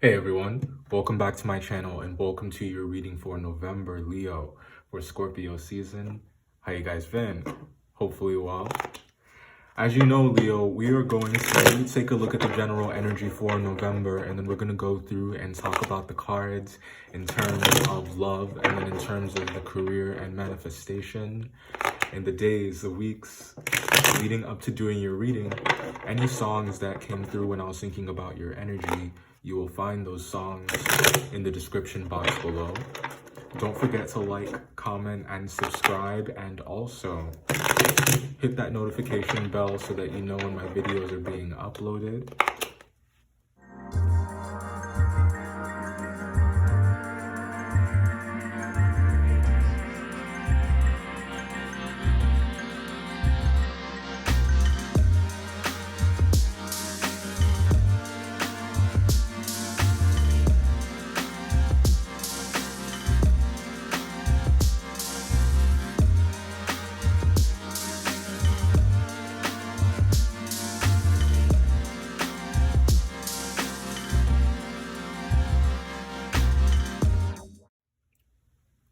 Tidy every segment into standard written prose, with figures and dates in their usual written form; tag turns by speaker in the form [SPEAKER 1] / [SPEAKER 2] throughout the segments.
[SPEAKER 1] Hey everyone, welcome back to my channel and welcome to your reading for November, Leo, for Scorpio season. How you guys been? Hopefully well. As you know, Leo, we are going to take a look at the general energy for November, and then we're going to go through and talk about the cards in terms of love, and then in terms of the career and manifestation, in the days, the weeks leading up to doing your reading. Any songs that came through when I was thinking about your energy, you will find those songs in the description box below. Don't forget to like, comment, and subscribe, and also hit that notification bell so that you know when my videos are being uploaded.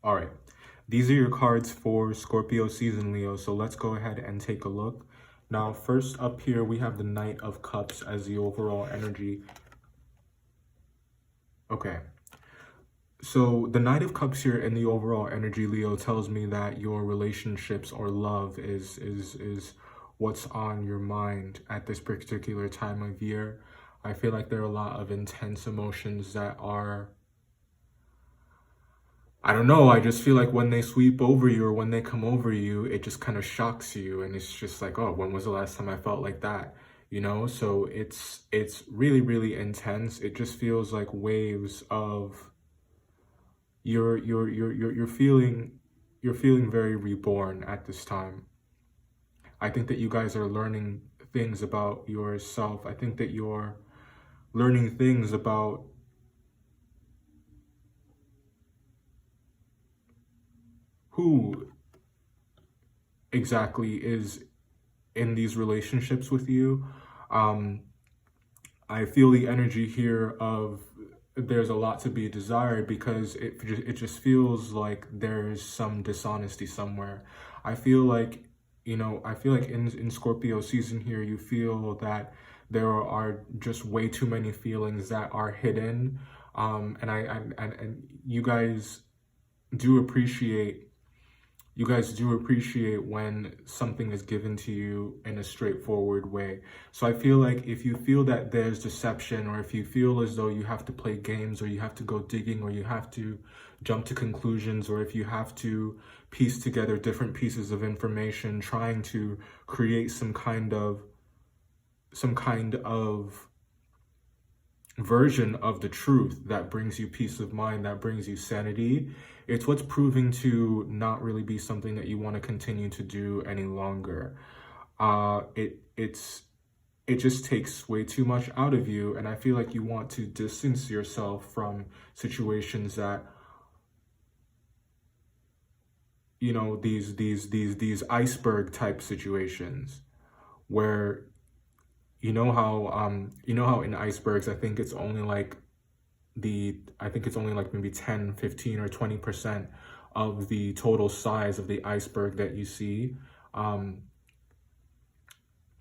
[SPEAKER 1] All right, these are your cards for Scorpio season, Leo. So let's go ahead and take a look. Now, first up here, we have the Knight of Cups as the overall energy. Okay. So the Knight of Cups here in the overall energy, Leo, tells me that your relationships or love is what's on your mind at this particular time of year. I feel like there are a lot of intense emotions that are, I don't know, I just feel like when they sweep over you or when they come over you, it just kind of shocks you. And it's just like, oh, when was the last time I felt like that? You know, so it's really, really intense. It just feels like waves of you're feeling very reborn at this time. I think that you guys are learning things about yourself. I think that you're learning things about who exactly is in these relationships with you. I feel the energy here of there's a lot to be desired because it just feels like there's some dishonesty somewhere. I feel like, I feel like in Scorpio season here, you feel that there are just way too many feelings that are hidden. And you guys do appreciate when something is given to you in a straightforward way. So I feel like if you feel that there's deception, or if you feel as though you have to play games, or you have to go digging, or you have to jump to conclusions, or if you have to piece together different pieces of information, trying to create some kind of version of the truth that brings you peace of mind, that brings you sanity, it's what's proving to not really be something that you want to continue to do any longer. It just takes way too much out of you, and I feel like you want to distance yourself from situations that, these iceberg type situations where you know how in icebergs, I think it's only like maybe 10, 15, or 20% of the total size of the iceberg that you see. And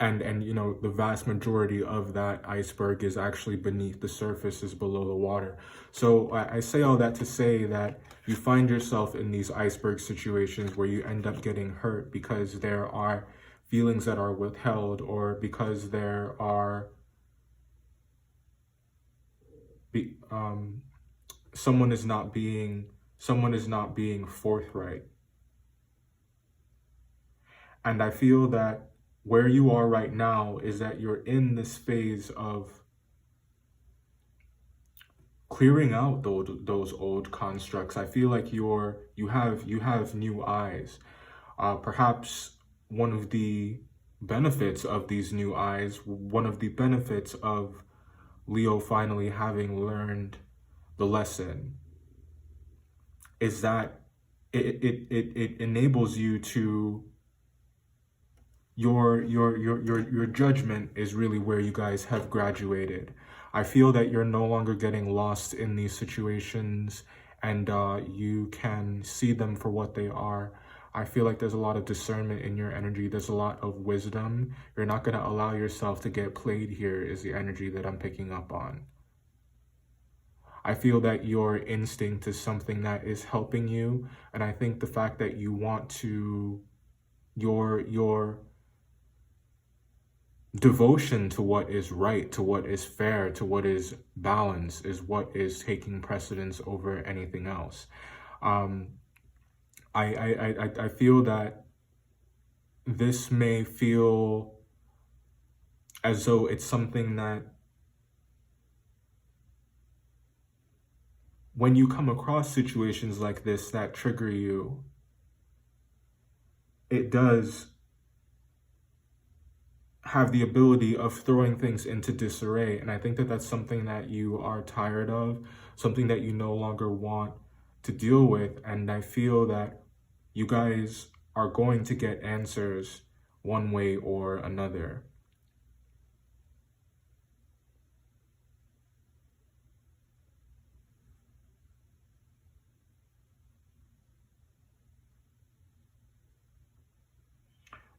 [SPEAKER 1] the vast majority of that iceberg is actually beneath the surface, is below the water. So I say all that to say that you find yourself in these iceberg situations where you end up getting hurt because there are feelings that are withheld, or because there are someone is not being forthright. And I feel that where you are right now is that you're in this phase of clearing out those old constructs. I feel like you have new eyes. Perhaps one of the benefits of these new eyes, one of the benefits of Leo finally having learned the lesson, is that it enables you to your judgment is really where you guys have graduated. I feel that you're no longer getting lost in these situations, and you can see them for what they are. I feel like there's a lot of discernment in your energy. There's a lot of wisdom. You're not going to allow yourself to get played here, is the energy that I'm picking up on. I feel that your instinct is something that is helping you. And I think the fact that you want to, your devotion to what is right, to what is fair, to what is balanced is what is taking precedence over anything else. I feel that this may feel as though it's something that when you come across situations like this that trigger you, it does have the ability of throwing things into disarray. And I think that that's something that you are tired of, something that you no longer want to deal with. And I feel that you guys are going to get answers one way or another.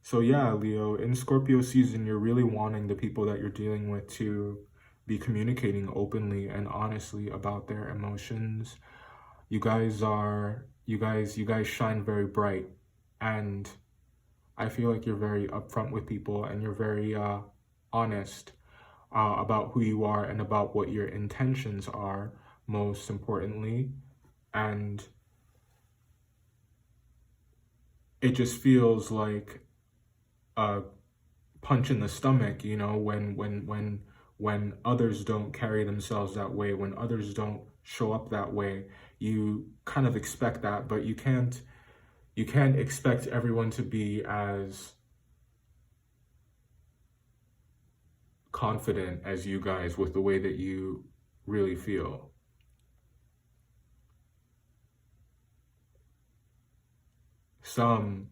[SPEAKER 1] So yeah, Leo, in Scorpio season, you're really wanting the people that you're dealing with to be communicating openly and honestly about their emotions. You guys shine very bright, and I feel like you're very upfront with people, and you're very honest about who you are and about what your intentions are, most importantly. And it just feels like a punch in the stomach, you know, when others don't carry themselves that way, when others don't show up that way. You kind of expect that, but you can't expect everyone to be as confident as you guys with the way that you really feel. Some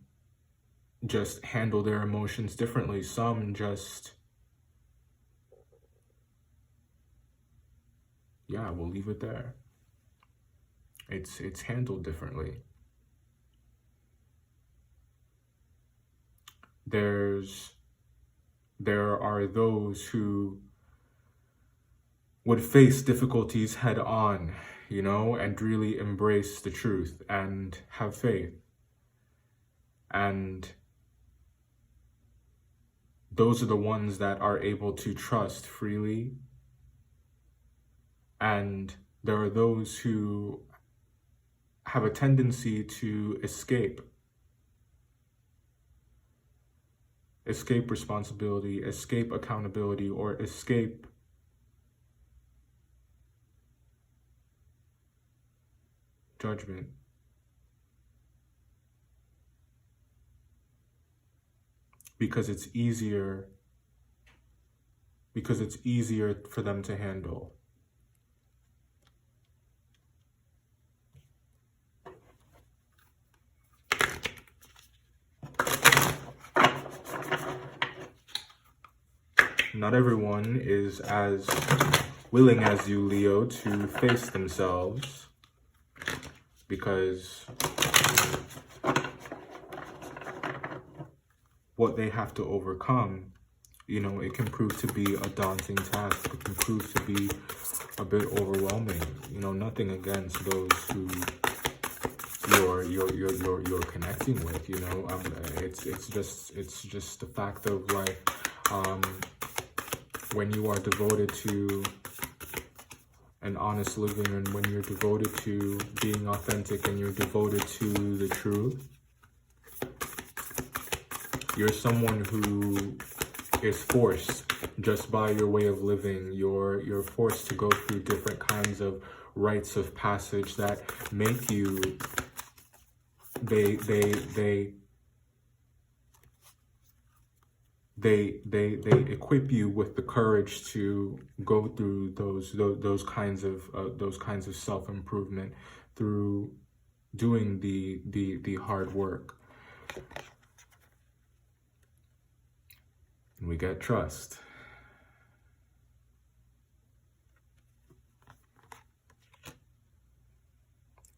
[SPEAKER 1] just handle their emotions differently. Some just, yeah, we'll leave it there. It's handled differently. There are those who would face difficulties head on, you know, and really embrace the truth and have faith. And those are the ones that are able to trust freely. And there are those who have a tendency to escape responsibility, escape accountability, or escape judgment. Because it's easier for them to handle. Not everyone is as willing as you, Leo, to face themselves, because what they have to overcome, you know, it can prove to be a daunting task. It can prove to be a bit overwhelming. You know, nothing against those who you're connecting with. You know, it's just the fact of like, when you are devoted to an honest living, and when you're devoted to being authentic, and you're devoted to the truth, you're someone who is forced just by your way of living. You're forced to go through different kinds of rites of passage that make you, they equip you with the courage to go through those kinds of self-improvement, through doing the hard work. And we get trust.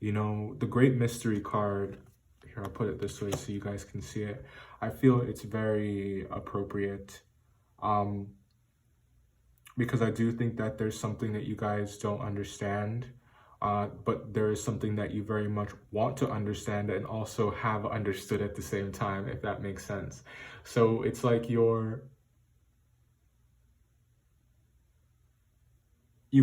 [SPEAKER 1] You know, the Great Mystery card, here, I'll put it this way so you guys can see it. I feel it's very appropriate. Because I do think that there's something that you guys don't understand, but there is something that you very much want to understand and also have understood at the same time, if that makes sense. So it's like you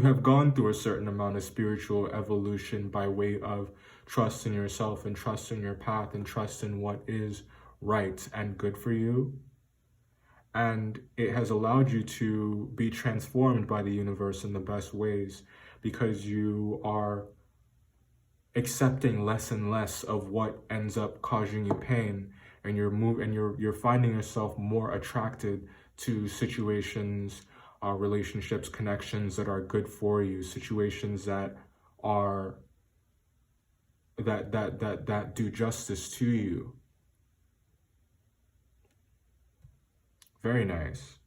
[SPEAKER 1] have gone through a certain amount of spiritual evolution by way of trust in yourself and trust in your path and trust in what is right and good for you. And it has allowed you to be transformed by the universe in the best ways because you are accepting less and less of what ends up causing you pain, and you're finding yourself more attracted to situations, relationships, connections that are good for you, situations that are that do justice to you. Very nice.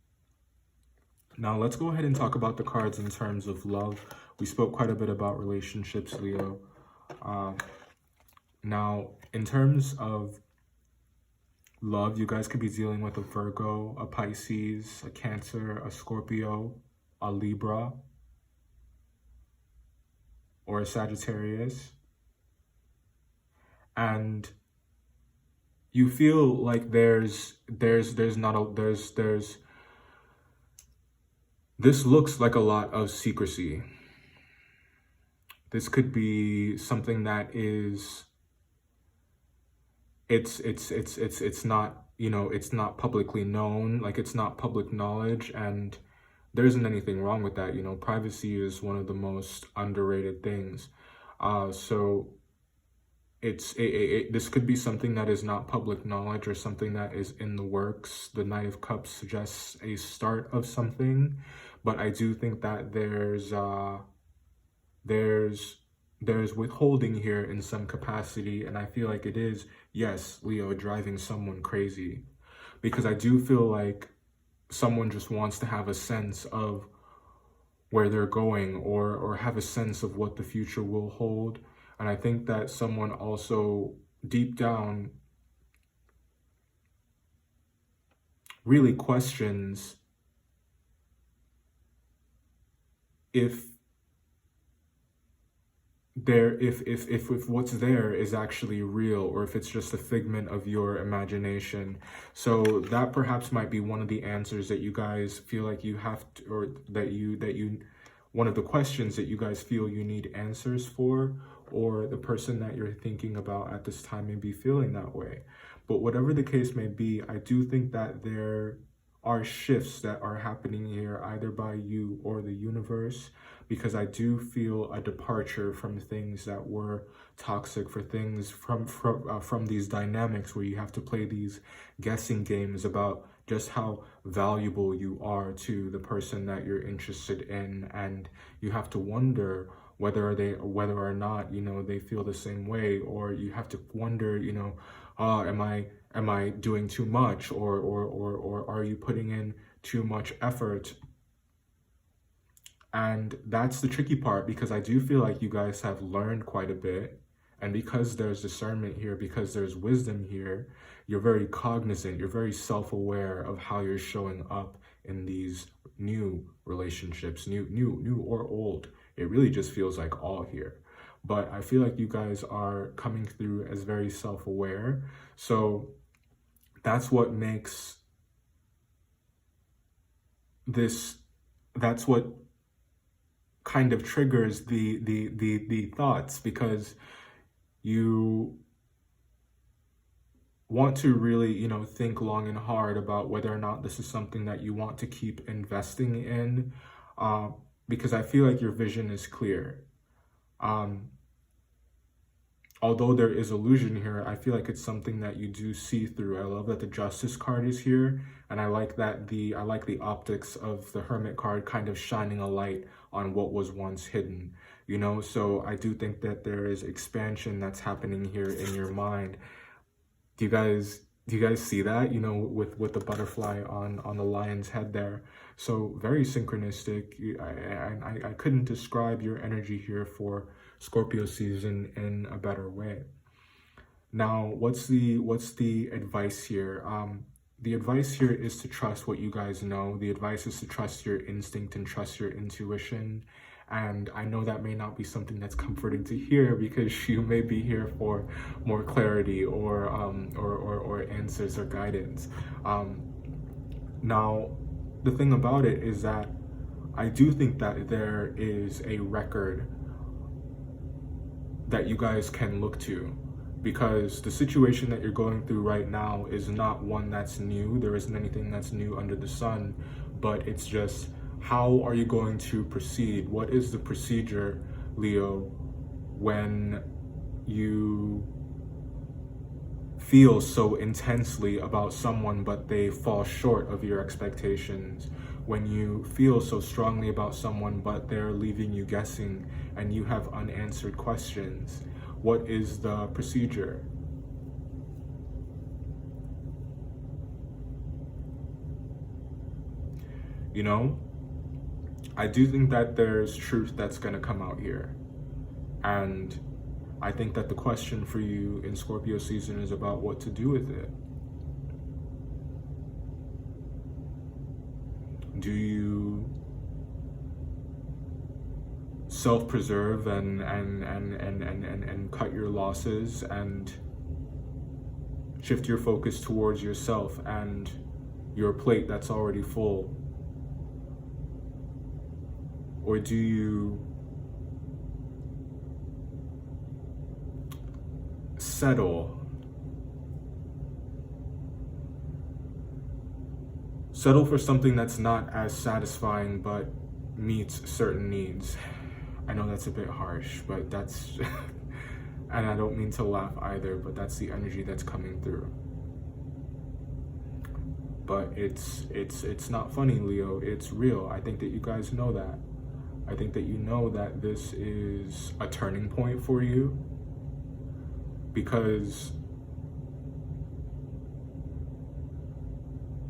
[SPEAKER 1] Now let's go ahead and talk about the cards in terms of love. We spoke quite a bit about relationships, Leo. Now, in terms of love, you guys could be dealing with a Virgo, a Pisces, a Cancer, a Scorpio, a Libra, or a Sagittarius. And you feel like this looks like a lot of secrecy. This could be something that is, it's not, you know, it's not publicly known, like it's not public knowledge, and there isn't anything wrong with that. You know, privacy is one of the most underrated things. So this could be something that is not public knowledge or something that is in the works. The Knight of Cups suggests a start of something, but I do think that there's withholding here in some capacity, and I feel like it is, yes, Leo, driving someone crazy, because I do feel like someone just wants to have a sense of where they're going, or have a sense of what the future will hold. And I think that someone also deep down really questions if what's there is actually real, or if it's just a figment of your imagination. So that perhaps might be one of the answers that you guys feel like you have to, or one of the questions that you guys feel you need answers for, or the person that you're thinking about at this time may be feeling that way. But whatever the case may be, I do think that there are shifts that are happening here, either by you or the universe, because I do feel a departure from things that were toxic, for things from these dynamics where you have to play these guessing games about just how valuable you are to the person that you're interested in, and you have to wonder whether or not, you know, they feel the same way, or you have to wonder, you know, am I doing too much, or are you putting in too much effort? And that's the tricky part, because I do feel like you guys have learned quite a bit. And because there's discernment here, because there's wisdom here, you're very cognizant, you're very self-aware of how you're showing up in these new relationships, new or old. It really just feels like all here. But I feel like you guys are coming through as very self-aware. So that's what makes this, that's what kind of triggers the thoughts, because you want to really, you know, think long and hard about whether or not this is something that you want to keep investing in, because I feel like your vision is clear. Although there is illusion here, I feel like it's something that you do see through. I love that the Justice card is here, and I like the optics of the Hermit card kind of shining a light on what was once hidden, you know? So I do think that there is expansion that's happening here in your mind. Do you guys Do you guys see that? You know, with the butterfly on the lion's head there. So very synchronistic. I couldn't describe your energy here for Scorpio season in a better way. Now, what's the advice here? The advice here is to trust what you guys know. The advice is to trust your instinct and trust your intuition. And I know that may not be something that's comforting to hear, because you may be here for more clarity or answers or guidance. Now, the thing about it is that I do think that there is a record that you guys can look to, because the situation that you're going through right now is not one that's new. There isn't anything that's new under the sun, but it's just, how are you going to proceed? What is the procedure, Leo, when you feel so intensely about someone but they fall short of your expectations? When you feel so strongly about someone but they're leaving you guessing and you have unanswered questions? What is the procedure? You know, I do think that there's truth that's going to come out here. And I think that the question for you in Scorpio season is about what to do with it. Do you self-preserve and cut your losses and shift your focus towards yourself and your plate that's already full? Or do you settle for something that's not as satisfying but meets certain needs? I know that's a bit harsh, but that's and I don't mean to laugh either, but that's the energy that's coming through. But it's not funny, Leo. It's real. I think that you guys know that. I think that you know that this is a turning point for you, because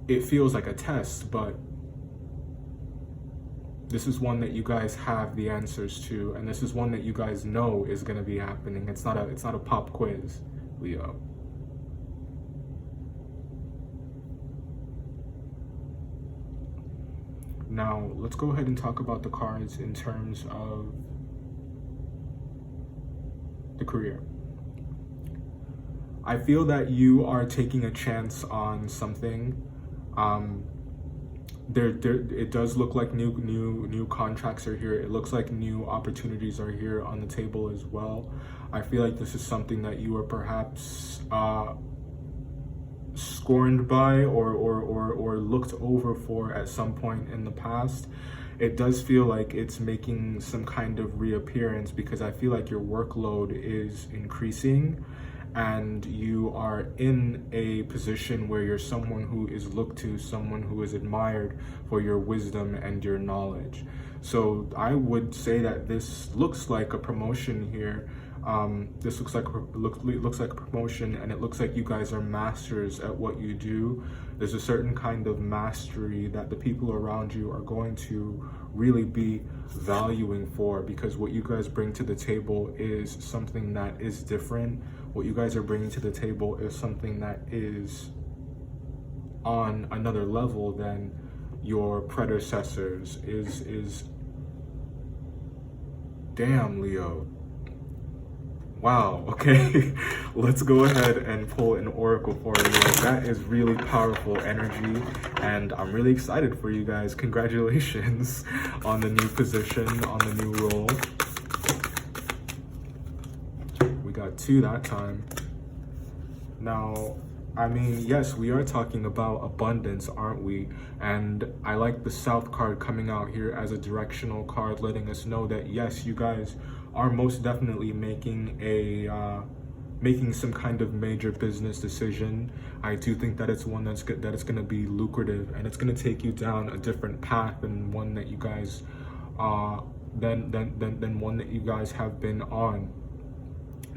[SPEAKER 1] it feels like a test, but this is one that you guys have the answers to, and this is one that you guys know is going to be happening. It's not a pop quiz, Leo. Now, let's go ahead and talk about the cards in terms of the career. I feel that you are taking a chance on something. It does look like new contracts are here. It looks like new opportunities are here on the table as well. I feel like this is something that you are perhaps scorned by or looked over for at some point in the past. It does feel like it's making some kind of reappearance, because I feel like your workload is increasing and you are in a position where you're someone who is looked to, someone who is admired for your wisdom and your knowledge. So I would say that this looks like a promotion here. This looks like a promotion, and it looks like you guys are masters at what you do. There's a certain kind of mastery that the people around you are going to really be valuing for, because what you guys bring to the table is something that is different. What you guys are bringing to the table is something that is on another level than your predecessors. Is damn, Leo. Wow, okay. Let's go ahead and pull an oracle for you. That is really powerful energy, and I'm really excited for you guys. Congratulations on the new position, on the new role. We got 2 that time. Now, I mean, yes, we are talking about abundance, aren't we? And I like the South card coming out here as a directional card, letting us know that yes, you guys are most definitely making some kind of major business decision. I do think that it's one that's good, that it's going to be lucrative, and it's going to take you down a different path than one that you guys than one that you guys have been on.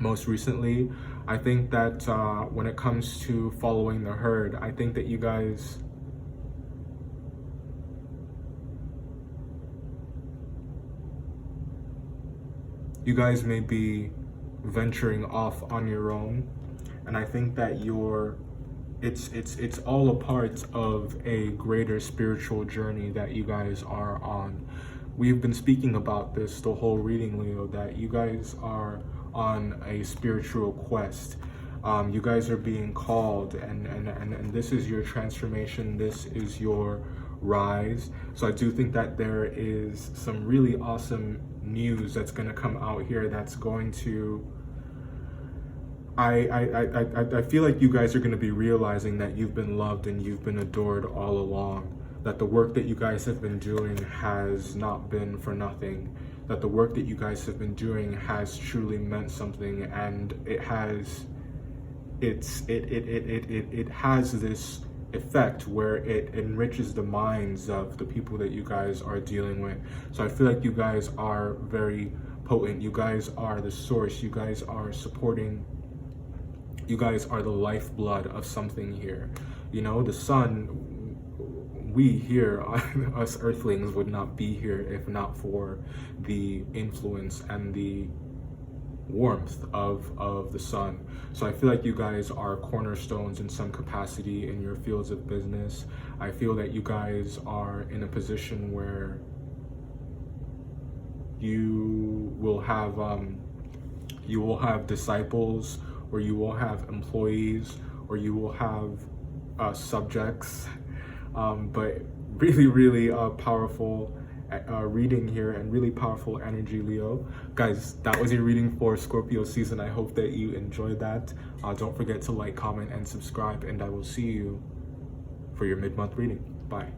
[SPEAKER 1] most recently. I think that when it comes to following the herd, I think that you guys may be venturing off on your own, and I think that it's all a part of a greater spiritual journey that you guys are on. We've been speaking about this the whole reading, Leo, that you guys are on a spiritual quest. You guys are being called, and this is your transformation. This is your rise. So I do think that there is some really awesome news that's going to come out here that's going to I feel like you guys are going to be realizing that you've been loved and you've been adored all along, that the work that you guys have been doing has not been for nothing, that the work that you guys have been doing has truly meant something, and it has this effect where it enriches the minds of the people that you guys are dealing with. So I feel like you guys are very potent. You guys are the source. You guys are supporting. You guys are the lifeblood of something here. You know, the sun, we here, us earthlings, would not be here if not for the influence and the warmth of the sun. So I feel like you guys are cornerstones in some capacity in your fields of business. I feel that you guys are in a position where you will have disciples, or you will have employees, or you will have subjects. But really powerful reading here, and really powerful energy, Leo. Guys, that was your reading for Scorpio season. I hope that you enjoyed that. Don't forget to like, comment, and subscribe, and I will see you for your mid-month reading. Bye.